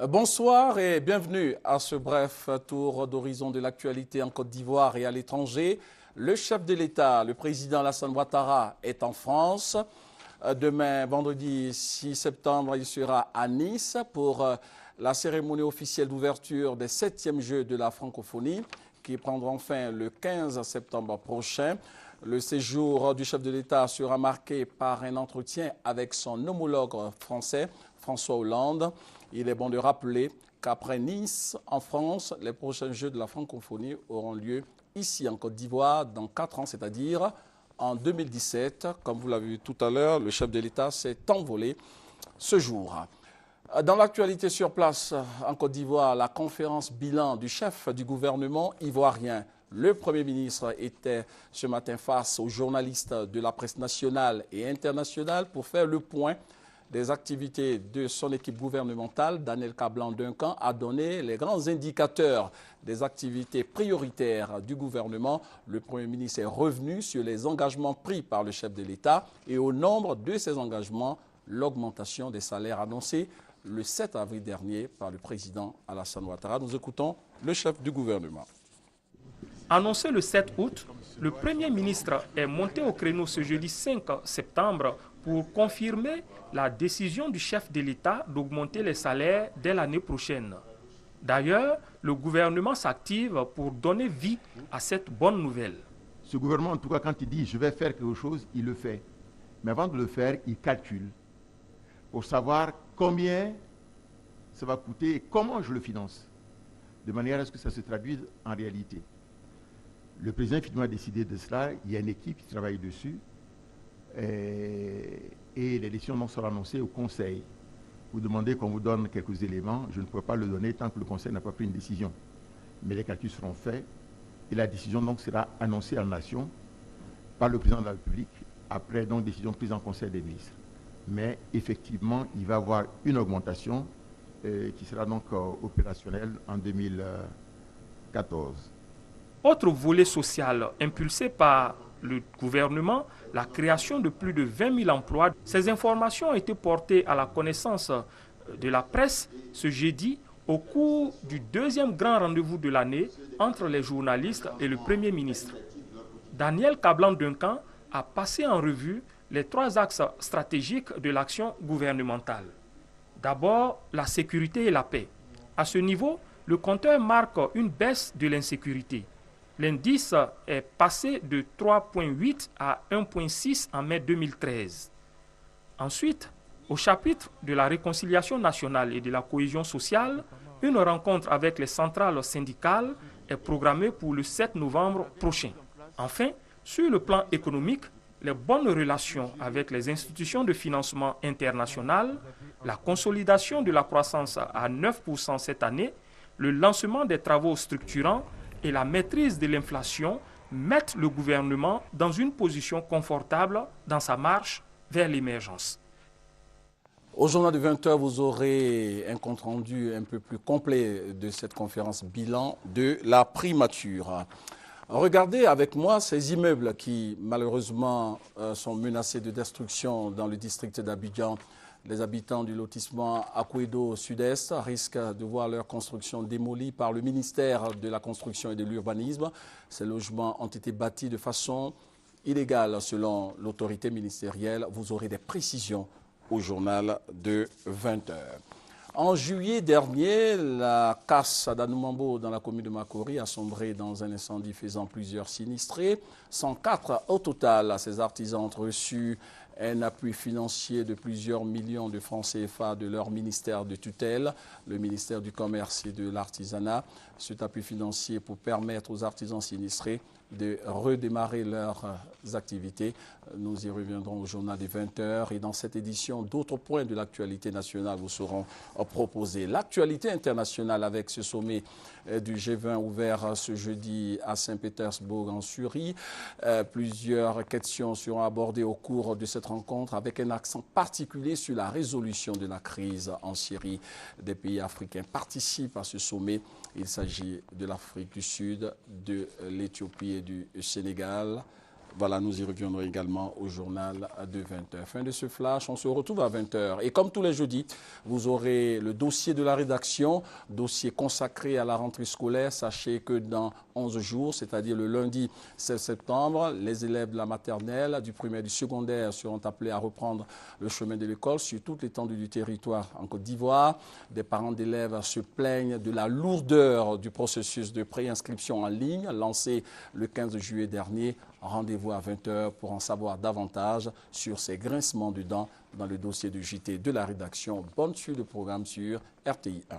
Bonsoir et bienvenue à ce bref tour d'horizon de l'actualité en Côte d'Ivoire et à l'étranger. Le chef de l'État, le président Alassane Ouattara, est en France. Demain, vendredi 6 septembre, il sera à Nice pour la cérémonie officielle d'ouverture des 7e Jeux de la francophonie qui prendront fin le 15 septembre prochain. Le séjour du chef de l'État sera marqué par un entretien avec son homologue français, François Hollande. Il est bon de rappeler qu'après Nice, en France, les prochains Jeux de la francophonie auront lieu ici en Côte d'Ivoire dans 4 ans, c'est-à-dire en 2017. Comme vous l'avez vu tout à l'heure, le chef de l'État s'est envolé ce jour. Dans l'actualité sur place en Côte d'Ivoire, la conférence bilan du chef du gouvernement ivoirien. Le Premier ministre était ce matin face aux journalistes de la presse nationale et internationale pour faire le point des activités de son équipe gouvernementale. Daniel Kablan-Duncan a donné les grands indicateurs des activités prioritaires du gouvernement. Le Premier ministre est revenu sur les engagements pris par le chef de l'État et au nombre de ces engagements, l'augmentation des salaires annoncée le 7 avril dernier par le président Alassane Ouattara. Nous écoutons le chef du gouvernement. Annoncé le 7 août, le Premier ministre est monté au créneau ce jeudi 5 septembre pour confirmer la décision du chef de l'État d'augmenter les salaires dès l'année prochaine. D'ailleurs, le gouvernement s'active pour donner vie à cette bonne nouvelle. Ce gouvernement, en tout cas, quand il dit « je vais faire quelque chose », il le fait. Mais avant de le faire, il calcule pour savoir combien ça va coûter et comment je le finance, de manière à ce que ça se traduise en réalité. Le président finalement a décidé de cela, il y a une équipe qui travaille dessus et les décisions seront annoncées au Conseil. Vous demandez qu'on vous donne quelques éléments, je ne pourrais pas le donner tant que le Conseil n'a pas pris une décision. Mais les calculs seront faits et la décision donc sera annoncée en nation par le président de la République après donc décision prise en Conseil des ministres. Mais effectivement, il va y avoir une augmentation qui sera donc opérationnelle en 2014. Autre volet social impulsé par le gouvernement, la création de plus de 20 000 emplois. Ces informations ont été portées à la connaissance de la presse ce jeudi au cours du deuxième grand rendez-vous de l'année entre les journalistes et le Premier ministre. Daniel Kablan-Duncan a passé en revue les 3 axes stratégiques de l'action gouvernementale. D'abord, la sécurité et la paix. À ce niveau, le compteur marque une baisse de l'insécurité. L'indice est passé de 3,8 à 1,6 en mai 2013. Ensuite, au chapitre de la réconciliation nationale et de la cohésion sociale, une rencontre avec les centrales syndicales est programmée pour le 7 novembre prochain. Enfin, sur le plan économique, les bonnes relations avec les institutions de financement international, la consolidation de la croissance à 9% cette année, le lancement des travaux structurants et la maîtrise de l'inflation mettent le gouvernement dans une position confortable dans sa marche vers l'émergence. Au journal de 20 h, vous aurez un compte-rendu un peu plus complet de cette conférence bilan de la primature. Regardez avec moi ces immeubles qui, malheureusement, sont menacés de destruction dans le district d'Abidjan. Les habitants du lotissement Akwedo Sud-Est risquent de voir leur construction démolie par le ministère de la Construction et de l'Urbanisme. Ces logements ont été bâtis de façon illégale selon l'autorité ministérielle. Vous aurez des précisions au journal de 20 h. En juillet dernier, la casse d'Anoumambo dans la commune de Makori a sombré dans un incendie faisant plusieurs sinistrés. 104 au total. Ces artisans ont reçu un appui financier de plusieurs millions de francs CFA de leur ministère de tutelle, le ministère du Commerce et de l'Artisanat. Cet appui financier pour permettre aux artisans sinistrés de redémarrer leurs activités. Nous y reviendrons au journal des 20 h. Et dans cette édition, d'autres points de l'actualité nationale vous seront proposés. L'actualité internationale avec ce sommet du G20 ouvert ce jeudi à Saint-Pétersbourg en Syrie. Plusieurs questions seront abordées au cours de cette rencontre avec un accent particulier sur la résolution de la crise en Syrie. Des pays africains participent à ce sommet. Il s'agit de l'Afrique du Sud, de l'Éthiopie et du Sénégal. Voilà, nous y reviendrons également au journal de 20h. Fin de ce flash, on se retrouve à 20h. Et comme tous les jeudis, vous aurez le dossier de la rédaction, dossier consacré à la rentrée scolaire. Sachez que dans 11 jours, c'est-à-dire le lundi 16 septembre, les élèves de la maternelle, du primaire et du secondaire seront appelés à reprendre le chemin de l'école sur toute l'étendue du territoire en Côte d'Ivoire. Des parents d'élèves se plaignent de la lourdeur du processus de préinscription en ligne lancé le 15 juillet dernier. Rendez-vous à 20h pour en savoir davantage sur ces grincements de dents dans le dossier du JT de la rédaction. Bonne suite de programme sur RTI 1.